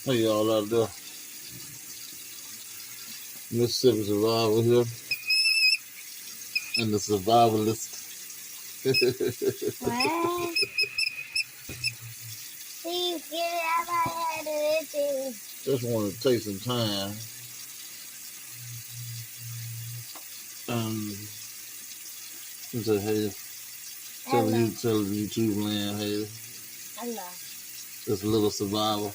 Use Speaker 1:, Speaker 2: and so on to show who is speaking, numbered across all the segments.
Speaker 1: Hey, y'all out there, Mississippi Survivor here, and the survivalist.
Speaker 2: What? See, get out my head and
Speaker 1: Just want to take some time and say, hey,
Speaker 2: Hello.
Speaker 1: tell the YouTube land, hey,
Speaker 2: Hello.
Speaker 1: it's a little survival.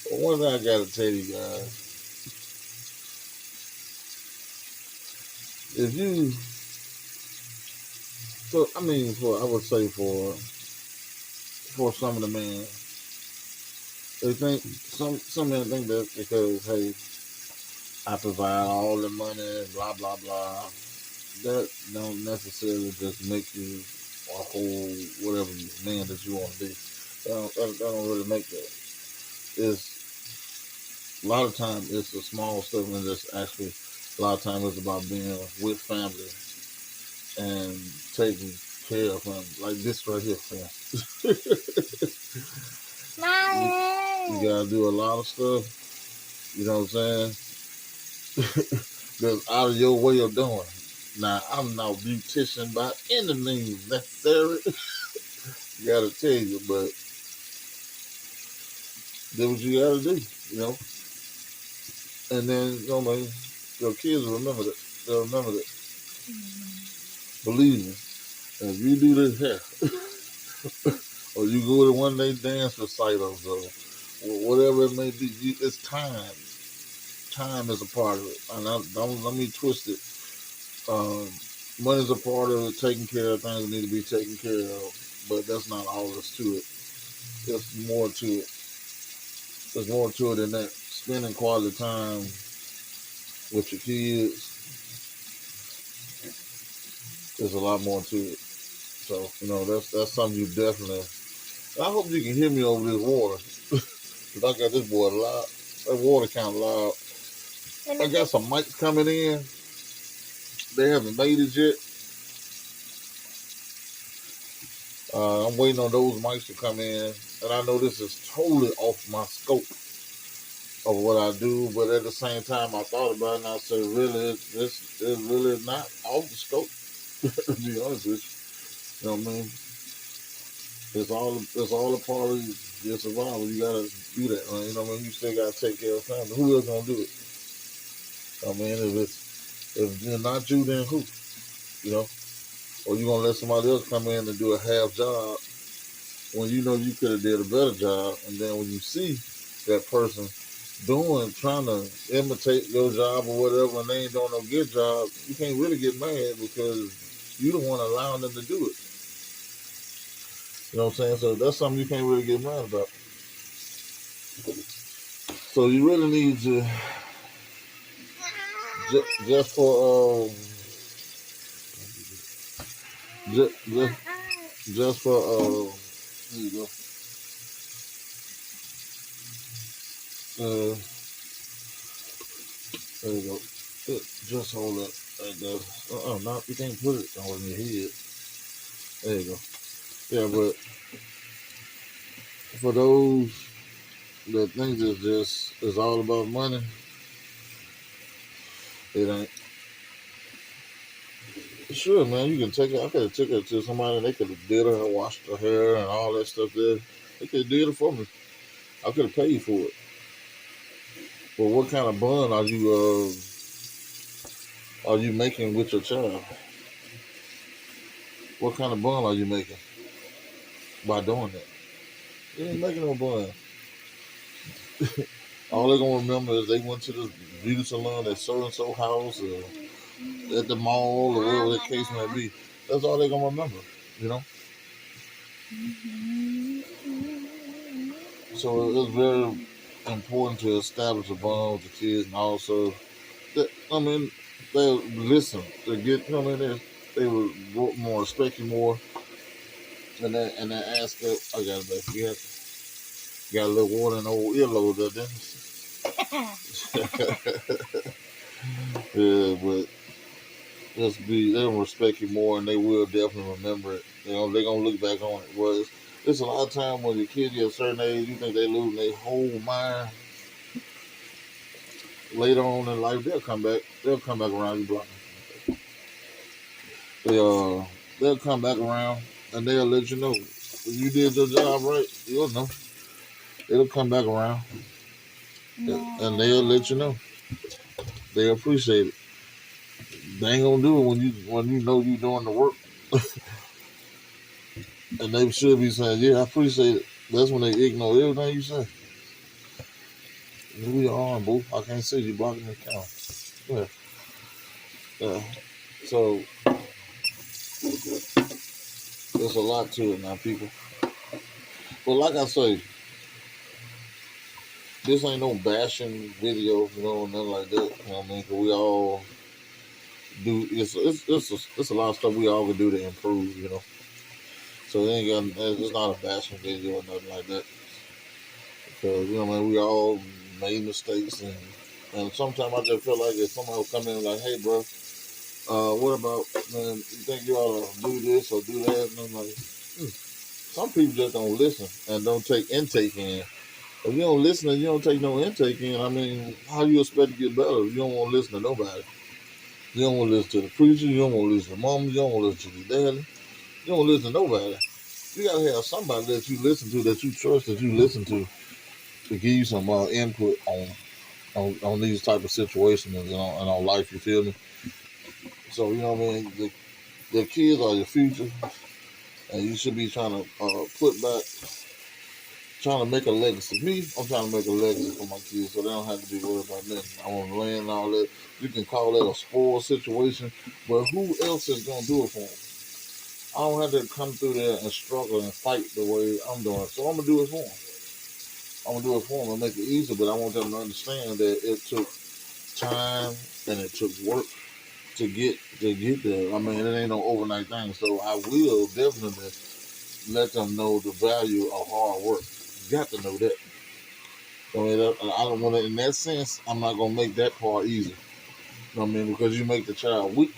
Speaker 1: One thing I gotta tell you guys, if you, so I mean, I would say for some of the men, they think some men think that because hey, I provide all the money, blah blah blah. That don't necessarily just make you a whole whatever man that you want to be. That don't really make that. It's a lot of times it's the small stuff, and just actually a lot of times it's about being with family and taking care of them, like this right here, fam. you, you
Speaker 2: My
Speaker 1: gotta do a lot of stuff. You know what I'm saying? That's out of your way of doing. Now I'm no beautician by any means necessary. Gotta tell you, but do what you gotta do, you know. And then you know, man, your kids will remember that. They'll remember that. Believe me, if you do this here, or you go to one day dance recitals, or whatever it may be, it's time. Time is a part of it, and don't let me twist it. Um, Money's a part of it. Taking care of things that need to be taken care of, but that's not all there's to it. There's more to it. There's more to it than that. Spending quality time with your kids, there's a lot more to it. So you know that's something you definitely. I hope you can hear me over this water, cause I got this boy loud. That water kind of loud.
Speaker 2: Let
Speaker 1: I
Speaker 2: me
Speaker 1: got some mics coming in. They haven't made it yet. I'm waiting on those mics to come in, and I know this is totally off my scope of what I do, but at the same time, I thought about it and I said, really, this is really not off the scope. To be honest with you, you know what I mean? It's all a part of your survival. You gotta do that, man. You know what I mean? You still gotta take care of family. Who else gonna do it? I mean, if you're not you, then who? You know, or you gonna let somebody else come in and do a half job when you know you could have did a better job, and then when you see that person trying to imitate your job or whatever, and they ain't doing no good job, you can't really get mad because you the one allowing them to do it. You know what I'm saying? So that's something you can't really get mad about. So you really need to just for just just for here you go. Uh, there you go. Just hold it right there. No, you can't put it on your head. There you go. Yeah, but for those that think it's just it's all about money, it ain't. Sure, man, you can take it. I could have took it to somebody. They could have did her, washed her hair, and all that stuff. There, they could have did it for me. I could have paid for it. But what kind of bond are you making with your child? What kind of bond are you making by doing that? You ain't making no bond. All they're gonna remember is they went to this beauty salon at so and so house or at the mall or whatever the case may be. That's all they're gonna remember. You know. So it's very important to establish a bond with the kids, and also, I mean, they listen. They get, you know, what I mean, they would more respect you more, and that aspect. I got it back. Got a little water in the old earlobe there, then. Yeah, but they'll respect you more, and they will definitely remember it. You know, they're gonna look back on it. Was It's a lot of time when your kids get a certain age, you think they lose their whole mind. Later on in life, they'll come back. They'll come back around. You block them. They'll come back around and they'll let you know if you did your job right. You'll know. It'll come back around and they'll let you know. They appreciate it. They ain't gonna do it when you know you doing the work, and they should be saying, "Yeah, I appreciate it." That's when they ignore everything you say. Who you on, boo? I can't see you blocking the camera. Yeah, yeah. So there's a lot to it now, people. But like I say, this ain't no bashing video, nothing like that. You know what I mean? 'Cause we all do. It's a lot of stuff we all can do to improve. So it ain't got. It's not a bashing video or nothing like that. Because man, we all made mistakes, and sometimes I just feel like if somebody will come in like, "Hey, bro, what about, man? You think you ought to do this or do that?" And I'm like, some people just don't listen and don't take intake in. If you don't listen and you don't take no intake in, I mean, how do you expect to get better if you don't want to listen to nobody? You don't want to listen to the preacher. You don't want to listen to mom. You don't want to listen to your daddy. You don't listen to nobody. You gotta have somebody that you listen to, that you trust, that you listen to give you some input on these type of situations and on life. You feel me? So what I mean. The kids are your future, and you should be trying to trying to make a legacy. Me, I'm trying to make a legacy for my kids, so they don't have to be worried about nothing. I want to land and all that. You can call that a spoiled situation, but who else is gonna do it for them? I don't have to come through there and struggle and fight the way I'm doing. So I'm gonna do it for them. I'm gonna do it for them and make it easy, but I want them to understand that it took time and it took work to get there. I mean, it ain't no overnight thing. So I will definitely let them know the value of hard work. You got to know that. I mean, I don't want to. In that sense, I'm not gonna make that part easy. You know what I mean? Because you make the child weak,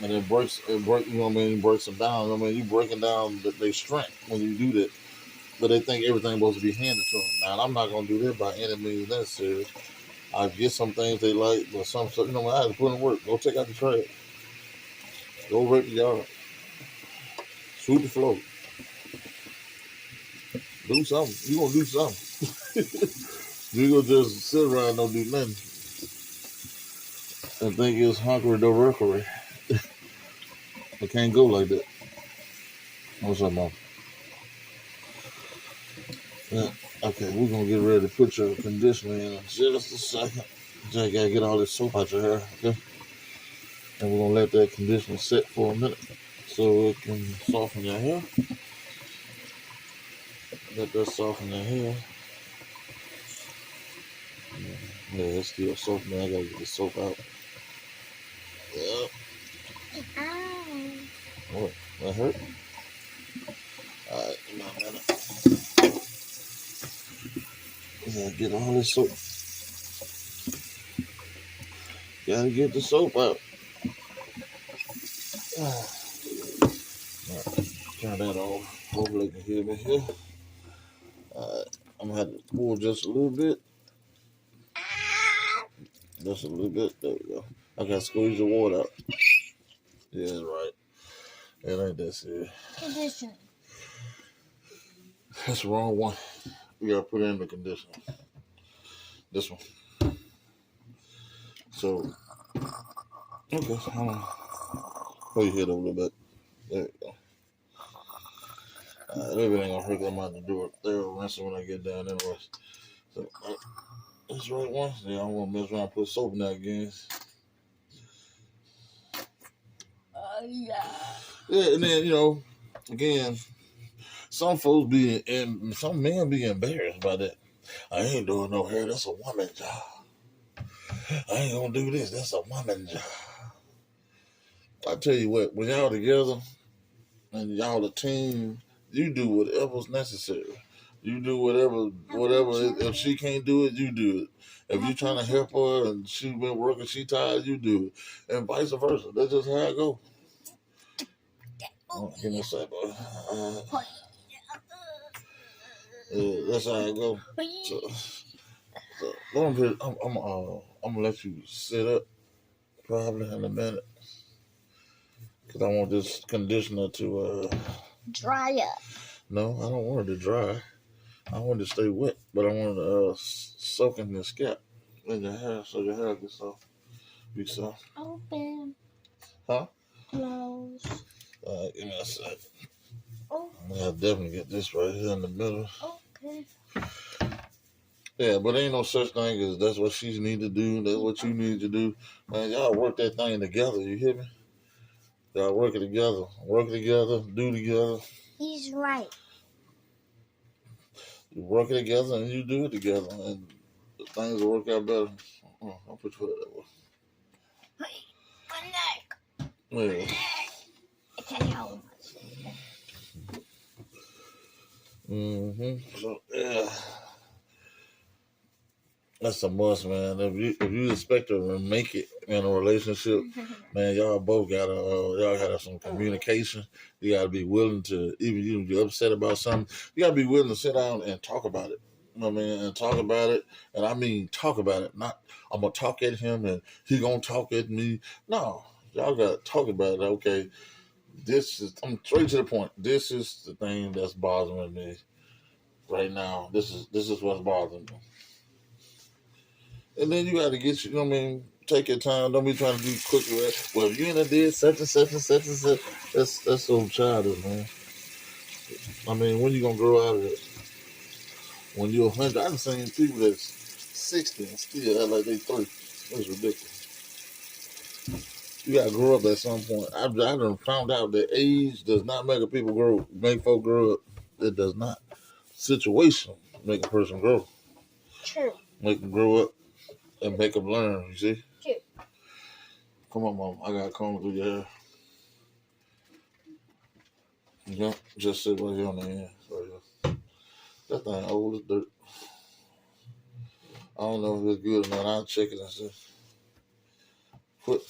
Speaker 1: and it breaks. It break. You know what I mean? It breaks them down. You know what I mean? You breaking down their strength when you do that. But they think everything's supposed to be handed to them. Now, I'm not gonna do that by any means necessary. I get some things they like, but some stuff, I have to put in work. Go take out the trash. Go rake the yard. Sweep the floor. Do something. You gonna do something. You gonna just sit around and don't do nothing and think it's hunkery dory. It can't go like that. What's up, Mom? Yeah. Okay, we're gonna get ready to put your conditioner in just a second. Just gotta get all this soap out your hair, okay? And we're gonna let that conditioner sit for a minute so it can soften your hair. Let that soften your hair. Yeah, it's still soap, man. I gotta get the soap out. Yeah. What? That hurt? Alright, come on, man. Yeah, get all this soap. Gotta get the soap out. Alright, turn that off. Hopefully they can hear me here. Alright, I'm gonna have to pull just a little bit. Just a little bit. There we go. I gotta squeeze the water out. Yeah, that's right. It ain't that serious.
Speaker 2: Conditioner.
Speaker 1: That's the wrong one. We gotta put in the conditioner. This one. So, okay, hold on. Pull your head over a little bit. There we go. Everything gonna hurt. I'm about to do it thorough rinsing when I get down anyway. So, that's the right one. Yeah, I'm gonna mess around and put soap in that again.
Speaker 2: Yeah.
Speaker 1: Yeah, and then, again, some folks and some men be embarrassed by that. I ain't doing no hair. That's a woman job. I ain't gonna do this. That's a woman job. I tell you what, when y'all together and y'all a team, you do whatever's necessary. You do whatever. If she can't do it, you do it. If you're trying to help her and she been working, she tired, you do it, and vice versa. That's just how it go. Give me a second, boy. That's how I go. So, I'm gonna let you sit up probably in a minute because I want this conditioner to
Speaker 2: Dry up.
Speaker 1: no, I don't want it to dry. I want it to stay wet, but I want it to soak in the scalp in your hair so your hair gets soft. Be soft.
Speaker 2: Open.
Speaker 1: Huh?
Speaker 2: Close.
Speaker 1: Give me a sec.
Speaker 2: Oh.
Speaker 1: I'll definitely get this right here in the middle.
Speaker 2: Okay.
Speaker 1: Yeah, but ain't no such thing as that's what she need to do. That's what you need to do. Man, y'all work that thing together. You hear me? Y'all work it together. Work it together. Do together.
Speaker 2: He's right.
Speaker 1: You work it together and you do it together, and things will work out better. I'll put you that way.
Speaker 2: My neck.
Speaker 1: Yeah.
Speaker 2: I can't hold.
Speaker 1: So yeah, that's a must, man. If you expect to make it in a relationship, man, y'all both gotta y'all gotta some communication. You gotta be willing to even if you're upset about something, you gotta be willing to sit down and talk about it. You know what I mean? And talk about it, and I mean talk about it. Not I'm gonna talk at him and he gonna talk at me. No, y'all gotta talk about it. Okay, I'm straight to the point. This is the thing that's bothering me right now. This is what's bothering me. And then you got to get you know what I mean. Take your time. Don't be trying to do quick. Well, if you ain't did such and such and such and such, that's so childish, man. I mean, when you gonna grow out of it? When you're 100, I've seen people that's 60 and still act like they 30. That's ridiculous. You gotta grow up at some point. I done found out that age does not make make folk grow up. It does not. Situation make a person grow.
Speaker 2: True.
Speaker 1: Make them grow up and make them learn. You see?
Speaker 2: True.
Speaker 1: Come on, mom. I gotta comb through your hair. Yeah, just sit right here on the end. Right here. That thing old as dirt. I don't know if it's good or not. I'll check it and see. Put.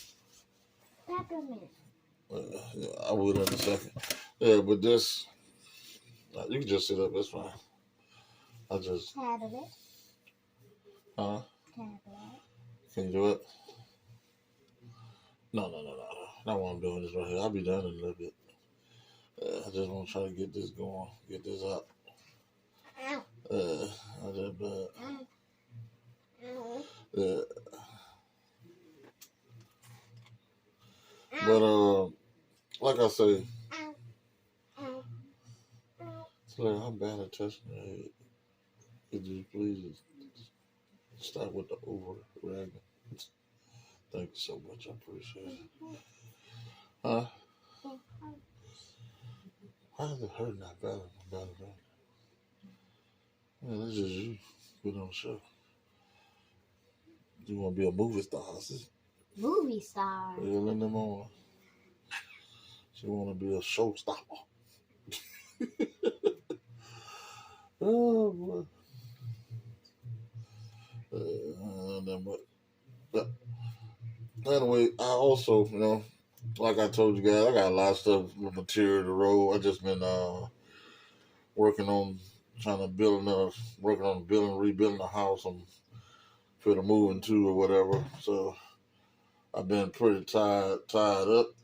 Speaker 2: Peppermint.
Speaker 1: Yeah, I will in a second. Yeah, but this, you can just sit up. That's fine. I just.
Speaker 2: Tablet.
Speaker 1: Huh?
Speaker 2: Tablet.
Speaker 1: Can you do it? No. Not what I'm doing this right here. I'll be done in a little bit. I just want to try to get this going. Get this up.
Speaker 2: Ow.
Speaker 1: I just bad.
Speaker 2: Ow.
Speaker 1: Yeah. But like I say, Claire, I'm bad at touching your head. Could you please stop with the overreacting? Thank you so much. I appreciate it. Huh? Why is it hurting that bad? Man, this is you. Put on the show. You want to be a movie star, sis?
Speaker 2: Movie star.
Speaker 1: Early in the morning. She want to be a showstopper. Oh, boy. But anyway, I also, like I told you guys, I got a lot of stuff, material to roll. I just been working on rebuilding the house I'm for the moving to or whatever. So I've been pretty tied up,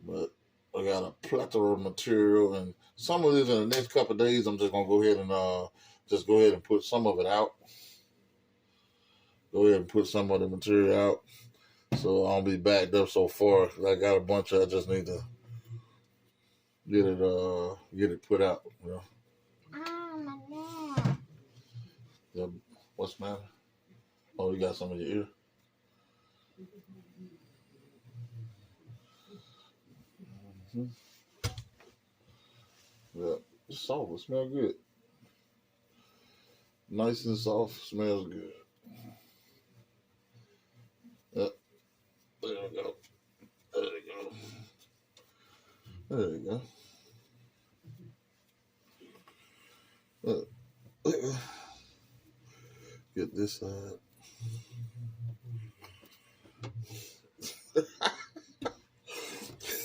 Speaker 1: but I got a plethora of material, and some of this in the next couple of days, I'm just gonna go ahead and put some of it out. Go ahead and put some of the material out, so I'll be backed up so far. I got a bunch of. I just need to get it put out. You know.
Speaker 2: My neck.
Speaker 1: Yeah, what's the matter? Oh, you got some in your ear. Yeah, it's soft. It smells good. Nice and soft. Smells good. Yep. There we go. There you go. Get this side.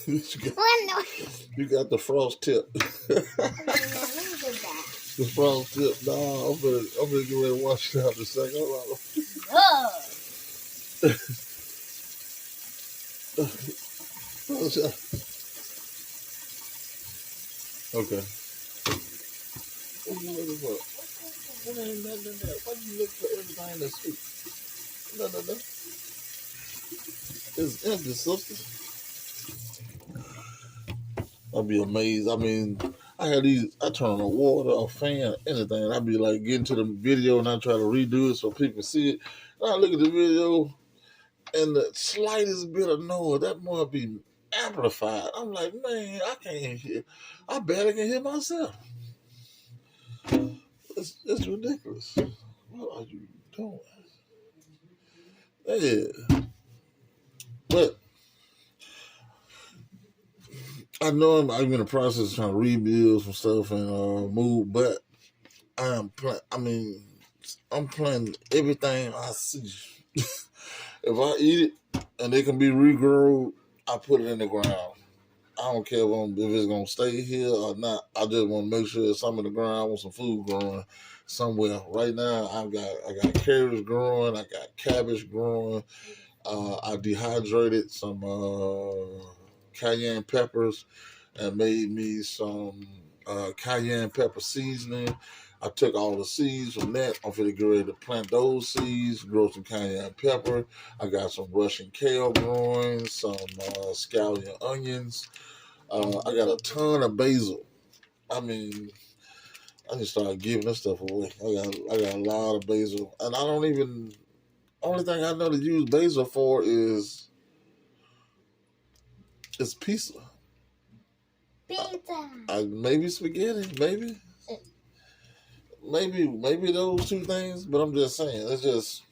Speaker 1: You got the frost tip. The frost tip. Nah, I'm gonna get ready to wash it out in a second. Hold on. Okay. What you looking for? What ain't nothing in there? Why you look for everything that's sweet? No. It's empty, sister. I'd be amazed. I mean, I had these. I turn on the water, a fan, anything. I'd be like getting to the video and I try to redo it so people see it. And I look at the video and the slightest bit of noise that might be amplified. I'm like, man, I can't hear. I barely can hear myself. It's ridiculous. What are you doing? Yeah, but I know I'm in the process of trying to rebuild some stuff and move, but I'm planting everything I see. If I eat it and it can be regrown, I put it in the ground. I don't care if it's gonna stay here or not. I just want to make sure it's something in the ground. I want some food growing somewhere. Right now, I got carrots growing. I got cabbage growing. I dehydrated some cayenne peppers and made me some cayenne pepper seasoning. I took all the seeds from that. I'm finna get ready to plant those seeds, grow some cayenne pepper. I got some Russian kale growing, some scallion onions. I got a ton of basil. I mean, I just started giving this stuff away. I got a lot of basil, and I don't even. Only thing I know to use basil for is pizza.
Speaker 2: Pizza.
Speaker 1: Maybe spaghetti. Maybe those two things. But I'm just saying, it's just,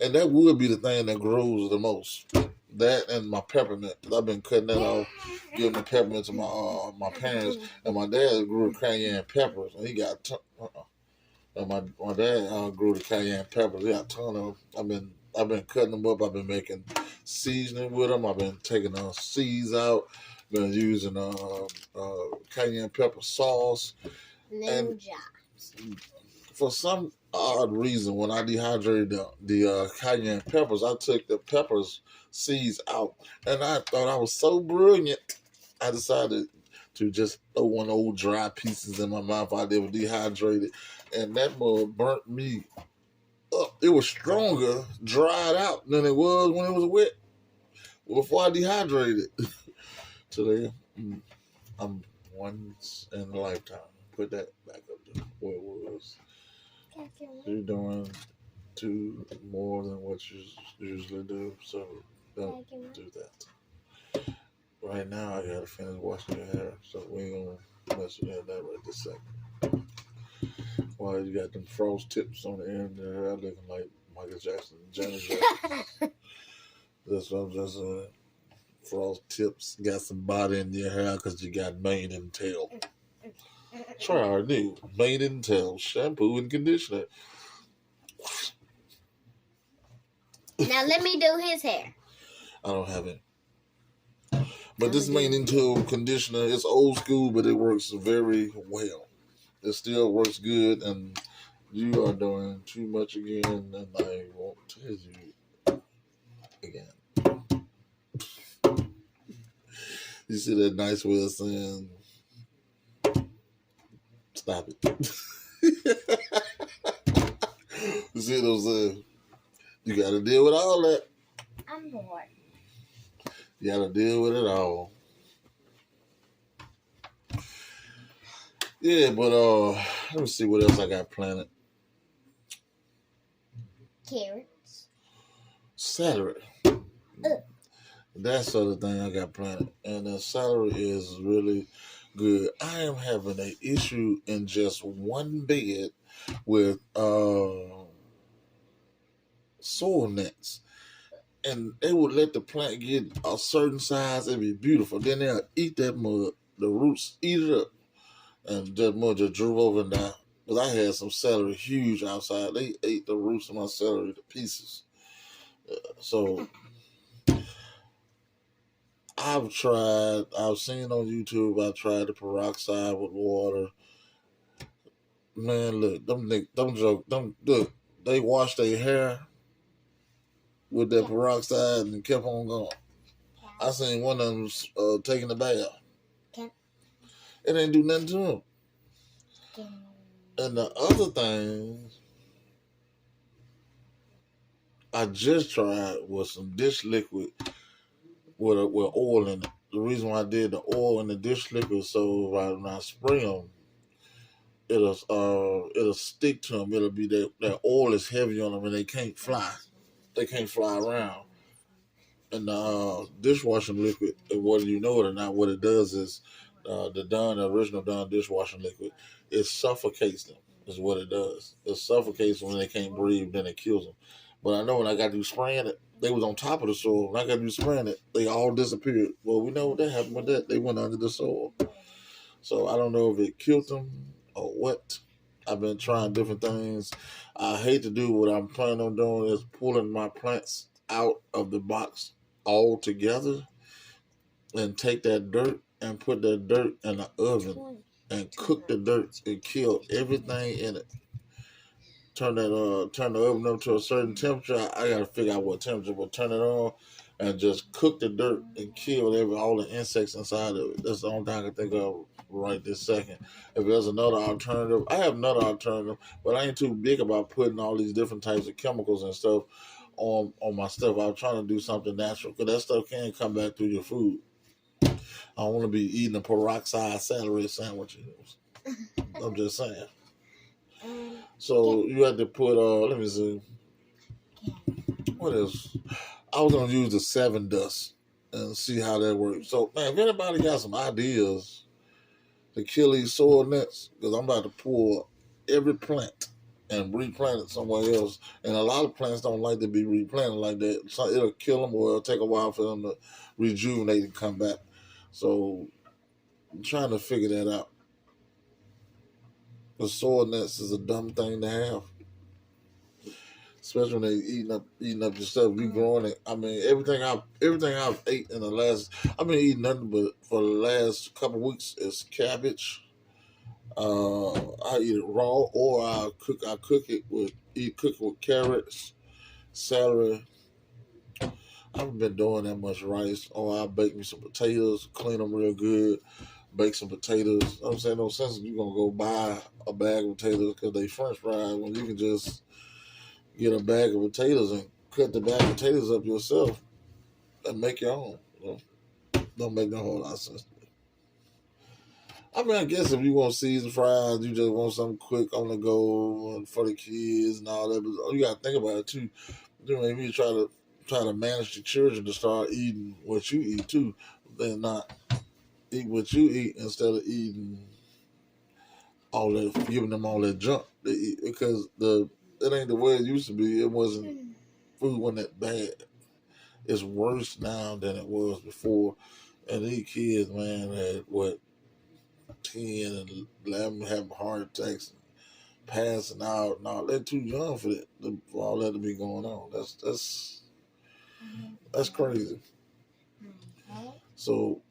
Speaker 1: and that would be the thing that grows the most. That and my peppermint. I've been cutting that off, giving the peppermint to my parents, and my dad grew cayenne peppers, and he got. And my dad grew the cayenne peppers. He got a ton of them. I've been cutting them up. I've been making seasoning with them. I've been taking the seeds out. Been using cayenne pepper sauce.
Speaker 2: Ninja.
Speaker 1: And for some odd reason, when I dehydrated the cayenne peppers, I took the peppers seeds out, and I thought I was so brilliant. I decided to just throw one old dry pieces in my mouth. I did dehydrated, and that mug burnt me up. It was stronger dried out than it was when it was wet before I dehydrated. Today, I'm once in a lifetime. Put that back up to where it was. You're doing more than what you usually do, so don't do that. Right now, I gotta finish washing your hair, so we ain't gonna mess with that right this second. While you got them frost tips on the end of your hair, looking like Michael Jackson, Janet Jackson. That's what I'm just saying. Frost tips got some body in your hair because you got mane and tail. Try our new mane and tail shampoo and conditioner.
Speaker 2: Now let me do his hair.
Speaker 1: I don't have it. But this mane and tail conditioner is old school, but it works very well. It still works good, and you are doing too much again, and I won't tell you again. You see that nice way of saying, stop it. You see what I'm saying? You got to deal with all that.
Speaker 2: I'm bored.
Speaker 1: You got to deal with it all. Yeah, but let me see what else I got planted.
Speaker 2: Carrots.
Speaker 1: Celery. That's the other thing I got planted. And the celery is really good. I am having an issue in just one bed with soil nets. And they would let the plant get a certain size and be beautiful. Then they'll eat that mud. The roots eat it up. And that mud just drew over and down. Because I had some celery huge outside. They ate the roots of my celery to pieces. So I've seen on YouTube, I tried the peroxide with water. Man, look, them joke, them look. They wash their hair with that
Speaker 2: Yeah.
Speaker 1: peroxide and kept on going. I seen one of them taking a bath.
Speaker 2: Okay.
Speaker 1: It ain't do nothing to him. And the other thing I just tried was some dish liquid with oil in it. The reason why I did the oil and the dish liquid so when I spray them, it'll stick to them. It'll be that oil is heavy on them and they can't fly. They can't fly around. And dishwashing liquid, whether you know it or not, what it does is the original Dawn dishwashing liquid, it suffocates them. Is what it does. It suffocates them when they can't breathe. Then it kills them. But I know when I got to spraying it, they was on top of the soil. When I got to spraying it, they all disappeared. Well, we know what that happened with that. They went under the soil. So I don't know if it killed them or what. I've been trying different things. I hate to do what I'm planning on doing is pulling my plants out of the box all together and take that dirt and put that dirt in the oven and cook the dirt and kill everything in it. Turn the oven up to a certain temperature. I gotta figure out what temperature, but turn it on and just cook the dirt and kill all the insects inside of it. That's the only thing I can think of right this second. If there's another alternative, I have another alternative, but I ain't too big about putting all these different types of chemicals and stuff on my stuff. I'm trying to do something natural because that stuff can come back through your food. I don't want to be eating a peroxide celery sandwiches. I'm just saying. So you had to put let me see. What is? I was gonna use the 7 dust and see how that works. So man, if anybody got some ideas to kill these soil nets, because I'm about to pull every plant and replant it somewhere else. And a lot of plants don't like to be replanted like that. So it'll kill them or it'll take a while for them to rejuvenate and come back. So I'm trying to figure that out. The soil nets is a dumb thing to have. Especially when they eating up your stuff, you growing it. I mean, everything I've ate in the last, I've been eating nothing but for the last couple of weeks is cabbage. I eat it raw, or I cook it with carrots, celery. I haven't been doing that much rice. Or I bake me some potatoes, clean them real good, bake some potatoes. I'm saying no sense you gonna go buy a bag of potatoes because they French fries when you can just get a bag of potatoes and cut the bag of potatoes up yourself and make your own. You know? Don't make no whole lot of sense. I mean, I guess if you want seasoned fries, you just want something quick on the go and for the kids and all that. But you gotta think about it too. You know, if you try to manage the children to start eating what you eat too, then not eat what you eat instead of eating all that, giving them all that junk to eat because it ain't the way it used to be. It wasn't food wasn't that bad. It's worse now than it was before. And these kids, man, had what 10 and 11 having heart attacks and passing out and all. They're too young for that, for all that to be going on. That's crazy. So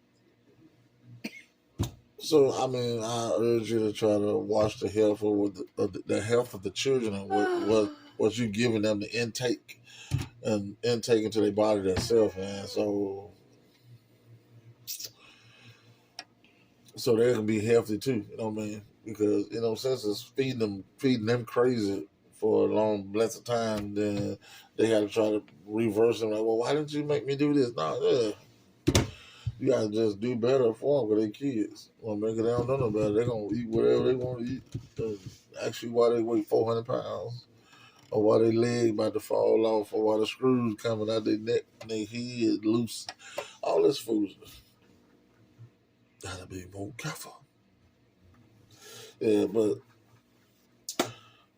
Speaker 1: I mean, I urge you to try to watch the health of the children and what you giving them to intake into their body themselves, man. So they can be healthy too. You know what I mean? Because since it's feeding them crazy for a long length of time, then they got to try to reverse them. Like, well, why didn't you make me do this? No, yeah. You gotta just do better for them because they kids. Well, make it they don't know no better. They're gonna eat whatever they want to eat. Actually, why they weigh 400 pounds, or why their leg about to fall off, or why the screws coming out their neck and their head loose. All this foolishness. Gotta be more careful. Yeah, but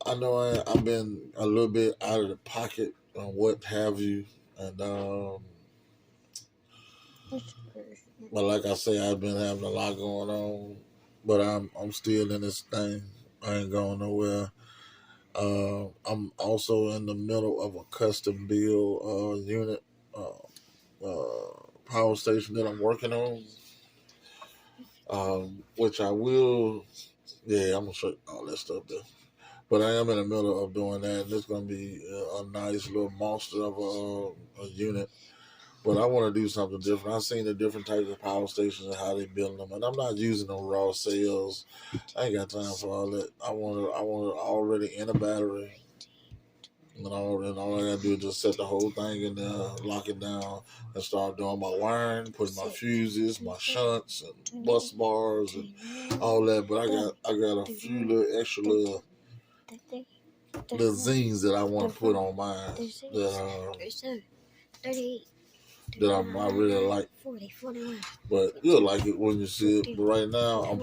Speaker 1: I know I've been a little bit out of the pocket and what have you, and but like I say, I've been having a lot going on, but I'm still in this thing. I ain't going nowhere. I'm also in the middle of a custom build unit power station that I'm working on, which I will Yeah, I'm gonna show you all that stuff there. But I am in the middle of doing that, and it's gonna be a nice little monster of a unit. But I want to do something different. I've seen the different types of power stations and how they build them, and I'm not using no raw cells. I ain't got time for all that. I want it already in a battery. And all I gotta do is just set the whole thing in there, lock it down, and start doing my wiring, putting my fuses, my shunts, and bus bars, and all that. But I got a few little extra little zines that I want to put on mine I really like. But you'll like it when you see it. But right now I'm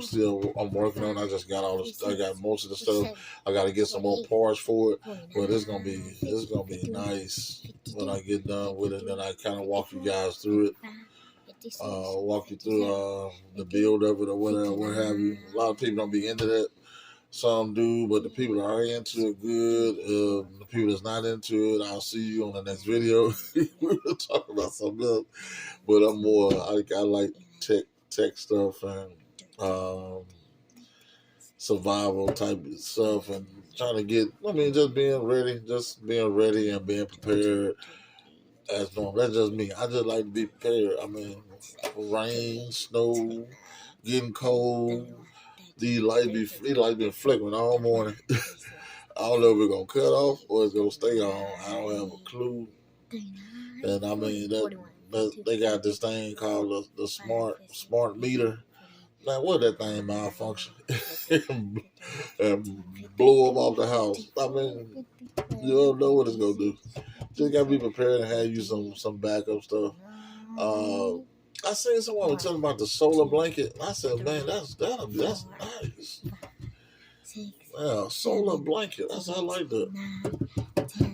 Speaker 1: working on it. I just got I got most of the stuff. I gotta get some more parts for it. But it's gonna be nice when I get done with it. And then I kinda walk you guys through it. Walk you through the build of it or whatever, what have you. A lot of people don't be into that. Some do, but the people that are into it good. The people that's not into it, I'll see you on the next video. We'll talk about something else. But I'm more, I like tech stuff and survival type of stuff and trying to get, just being ready and being prepared as normal. That's just me. I just like to be prepared. Rain, snow, getting cold. These lights been flickering all morning. I don't know if it's gonna cut off or it's gonna stay on. I don't have a clue. And that they got this thing called the smart meter. Man, what that thing malfunction and blow them off the house? You don't know what it's gonna do. Just gotta be prepared and have you some backup stuff. I seen someone was talking about the solar blanket. And I said, man, that's nice. Yeah, solar blanket. I like that.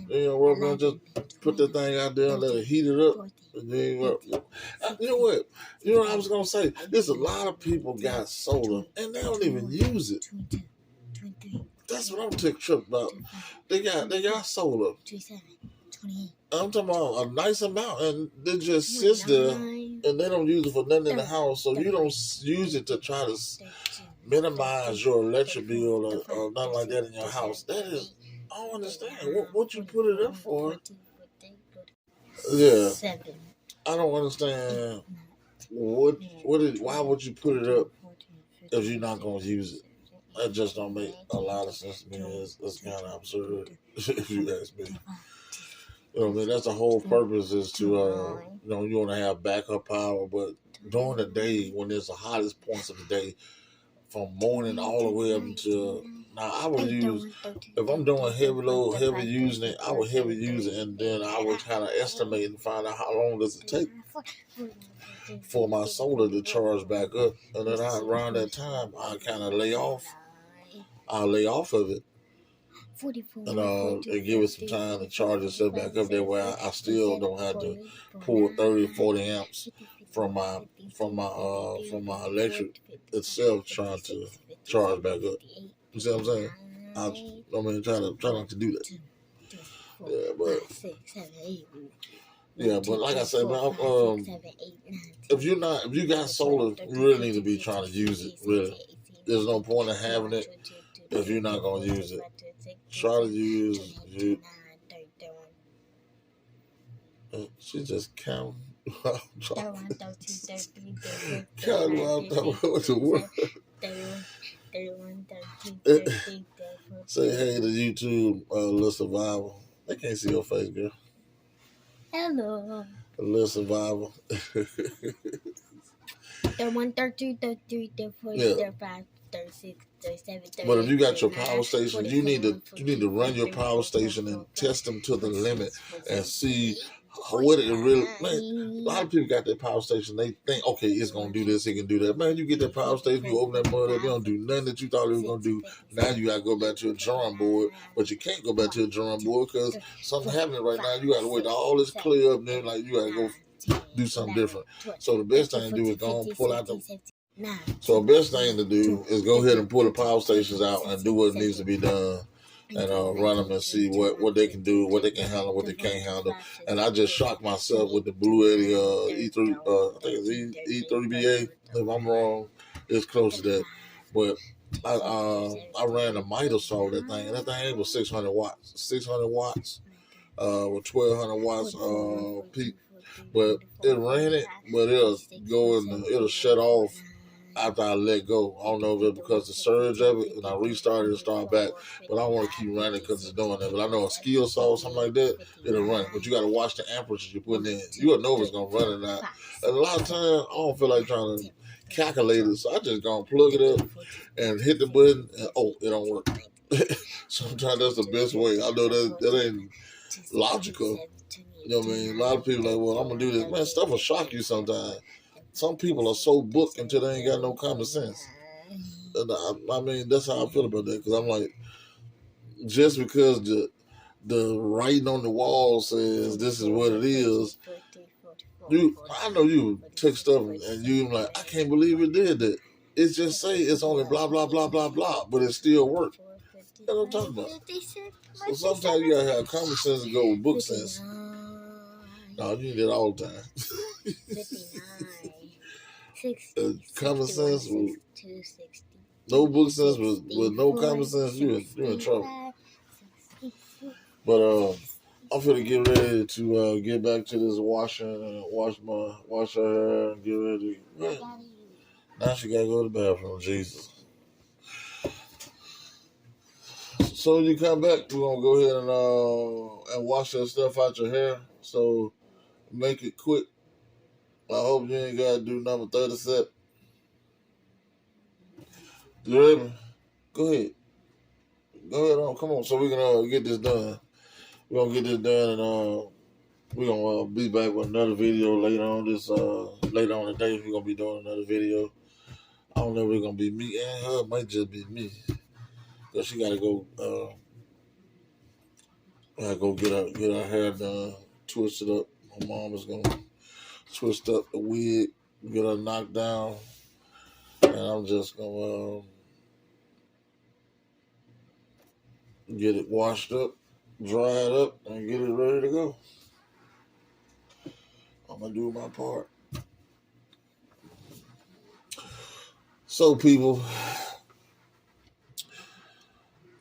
Speaker 1: We're gonna just put that thing out there and let it heat it up. And then, you know what? You know what I was gonna say? There's a lot of people got solar and they don't even use it. That's what I'm tripped about. They got solar. I'm talking about a nice amount, and they just sits there, and they don't use it for nothing in the house. So you don't use it to try to minimize your electric bill or nothing like that in your house. That is, I don't understand what you put it up for. Yeah, I don't understand why would you put it up if you're not gonna use it? That just don't make a lot of sense to me. It's kind of absurd if you ask me. That's the whole purpose is to, you want to have backup power, but during the day when there's the hottest points of the day, from morning all the way up until now, I would use, if I'm doing heavy using it, I would heavy use it, and then I would kind of estimate and find out how long does it take for my solar to charge back up, and then around that time, I kind of lay off of it. And give it some time to charge itself back up. That way, I still don't have to pull 30 or 40 amps from my electric itself trying to charge back up. You see what I'm saying? Try not to do that. But like I said, if you got solar, you really need to be trying to use it. Really, there's no point in having it if you're not gonna use it. Try to use it. She just counting. Counting out the word. Say hey to YouTube, Little Survival. They can't see your face, girl.
Speaker 2: Hello.
Speaker 1: Little Survival.
Speaker 2: 31, 32, 33, 34, 35, 36, 37, 38.
Speaker 1: But if you got your power station, you need to run your power station and test them to the limit and see what it really. Man, a lot of people got their power station. They think, okay, it's gonna do this, it can do that. Man, you get that power station, you open that mother up, they don't do nothing that you thought it was gonna do. Now you gotta go back to a drawing board, but you can't go back to a drawing board because something happening right now. You gotta wait till all this clear up, and then you gotta go do something different. So the best thing to do is go and pull out the. So the best thing to do is go ahead and pull the power stations out and do what needs to be done, and run them and see what they can do, what they can handle, what they can't handle. And I just shocked myself with the Blue Yeti E3, I think it's E3BA. If I'm wrong, it's close to that. But I ran a miter saw that thing, and that thing was 600 watts. 600 watts, with 1200 watts peak. But it ran it, but it'll shut off after I let go. I don't know if it's because the surge of it, and I restarted and start back. But I want to keep running because it's doing that. But I know a skill saw or something like that, it'll run. But you got to watch the amperage you're putting in. You'll know if it's going to run or not. And a lot of times, I don't feel like trying to calculate it, so I just gonna plug it up and hit the button, and it don't work. Sometimes that's the best way. I know that ain't logical. You know what I mean? A lot of people are like, well, I'm gonna do this. Man, stuff will shock you sometimes. Some people are so booked until they ain't got no common sense. And I mean, that's how I feel about that. Because I'm like, just because the writing on the wall says this is what it is, I know you take stuff and you like, I can't believe it did that. It's just say it's only blah blah blah blah blah, but it still works. That's what I'm talking about. So sometimes you gotta have common sense and go with book sense. No, you need it all the time. common sense with no book sense with no common sense, you in trouble. But I'm finna get ready to get back to this washing and wash her hair and get ready. Man, now she gotta go to the bathroom. Jesus. So when you come back, we're gonna go ahead and wash that stuff out your hair. So make it quick. I hope you ain't gotta do number 37. You ready? Go ahead. Go ahead on. Come on. So we can get this done. We're gonna get this done, and we're gonna be back with another video later on today. We're gonna be doing another video. I don't know if it's gonna be me and her. It might just be me. Cause she gotta go get her hair done, twist it up. My mom is gonna twist up the wig, get her knocked down, and I'm just gonna get it washed up, dry it up, and get it ready to go. I'm gonna do my part. So people,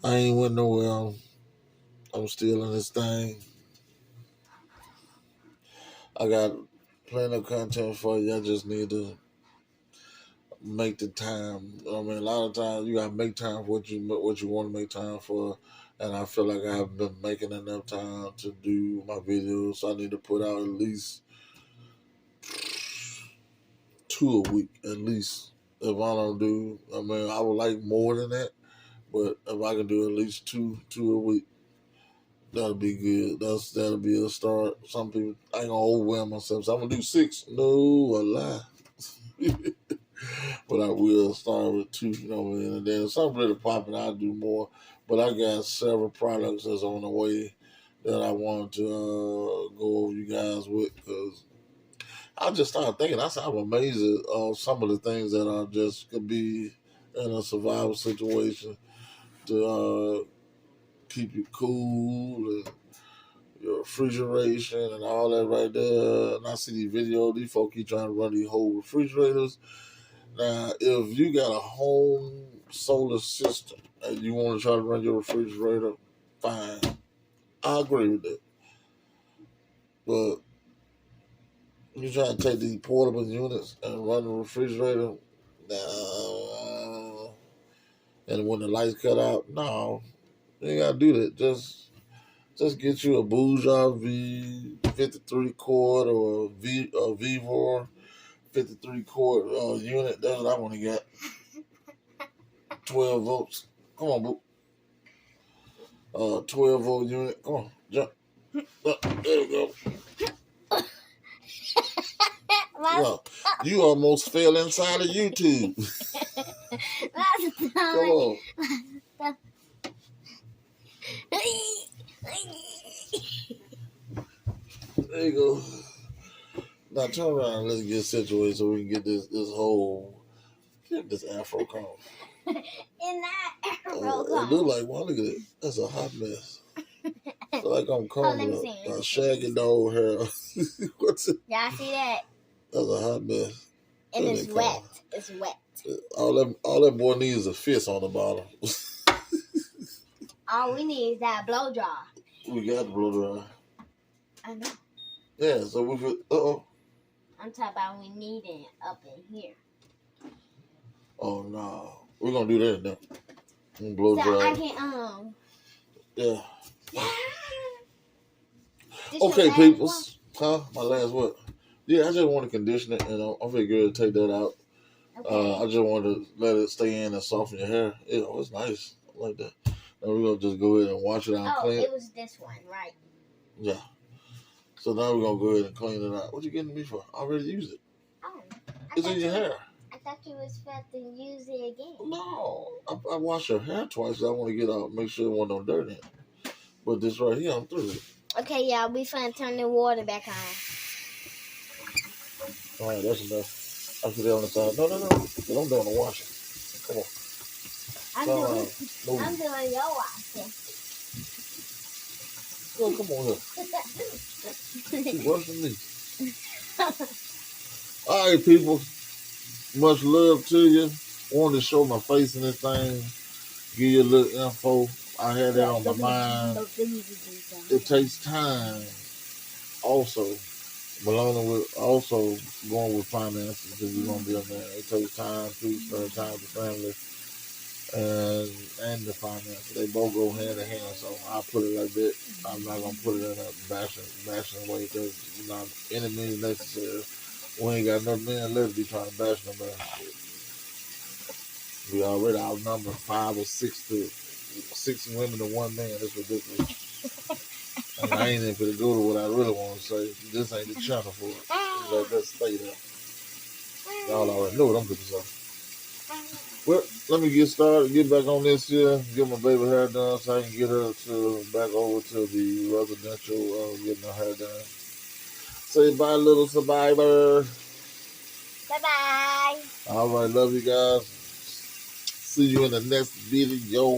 Speaker 1: I ain't went nowhere. I'm still in this thing. I got plenty of content for you. I just need to make the time. I mean, a lot of times you gotta make time for what you want to make time for, and I feel like I haven't been making enough time to do my videos. So I need to put out at least 2 a week, at least. If I don't do, I mean, I would like more than that, but if I can do at least two a week, that'll be good. That'll be a start. Some people, I ain't gonna overwhelm myself. So I'm gonna do 6. No, a lie. But I will start with 2, you know what I mean? And then if something really popping, I'll do more. But I got several products that's on the way that I want to go over you guys with, because I just started thinking, I'm amazed at some of the things that I just could be in a survival situation to keep you cool and your refrigeration and all that right there. And I see these videos, these folks keep trying to run these whole refrigerators. Now, if you got a home solar system and you want to try to run your refrigerator, fine. I agree with that. But you try to take these portable units and run the refrigerator, nah. And when the lights cut out, no, you ain't gotta do that. Just get you a Bourgeois V53 quart or a Vivor 53 quart unit. That's what I want to get. 12 volts. Come on, boo. 12 volt unit. Come on, jump. There we go. Well, you almost fell inside of YouTube. Come on. There you go. Now turn around and let's get situated so we can get this afro comb.
Speaker 2: In that afro
Speaker 1: It look like one. Look at it. That's a hot mess. It's like I'm combing a shaggy dog hair. What's it?
Speaker 2: Y'all see that?
Speaker 1: That's a hot mess.
Speaker 2: And it's wet. It's wet.
Speaker 1: All that boy needs is a fist on the bottom.
Speaker 2: All we need is that blow dry.
Speaker 1: We got the blow dry.
Speaker 2: I know.
Speaker 1: Yeah, so we could.
Speaker 2: I'm talking about we need it up in here.
Speaker 1: Oh no, we're gonna do that now. Blow
Speaker 2: So
Speaker 1: dry.
Speaker 2: I can
Speaker 1: Yeah.
Speaker 2: This
Speaker 1: Okay,
Speaker 2: your last
Speaker 1: peoples. Huh? My last what? Yeah, I just want to condition it, and I'm very good to take that out.
Speaker 2: one? Okay.
Speaker 1: I just want to let it stay in and soften your hair. Yeah, it's nice. I like that. Now we're gonna just go ahead and wash it out and clean
Speaker 2: it
Speaker 1: it.
Speaker 2: was this one, right?
Speaker 1: Yeah. So now we're gonna go ahead and clean it out. What you getting me for? I already used it.
Speaker 2: Oh,
Speaker 1: It's in your hair.
Speaker 2: I thought you was about to use it again.
Speaker 1: No, I wash your hair twice. I want to get out, make sure there wasn't no dirt in it. But this right here, I'm through it.
Speaker 2: Okay, y'all, we finna turn the water back on.
Speaker 1: All right, that's enough. I put it on the side. No. I'm doing the washing. Come on.
Speaker 2: I'm doing your washing.
Speaker 1: Well, come on here. Keep washing me. All right, people. Much love to you. Wanted to show my face in this thing. Give you a little info. I had that on my mind. It takes time. Also, going with finances because you're gonna be a man. It takes time to spend time with family and the finances. They both go hand in hand. So I put it like that. I'm not gonna put it in a bashing way because any means necessary. We ain't got no men left to be trying to bash nobody. We already outnumbered 5 or 6 to 6 women to 1 man. That's ridiculous. And I ain't even gonna go to what I really want to say. This ain't the channel for it. Like that stay there. Y'all already know what I'm gonna say. Well, let me get started, get back on this here, get my baby hair done so I can get her back over to the residential getting her hair done. Say bye, little survivor.
Speaker 2: Bye-bye.
Speaker 1: All right, love you guys. See you in the next video.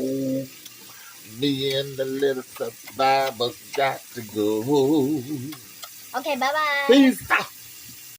Speaker 1: Me and the little survivor got to go.
Speaker 2: Okay, bye-bye.
Speaker 1: Peace out.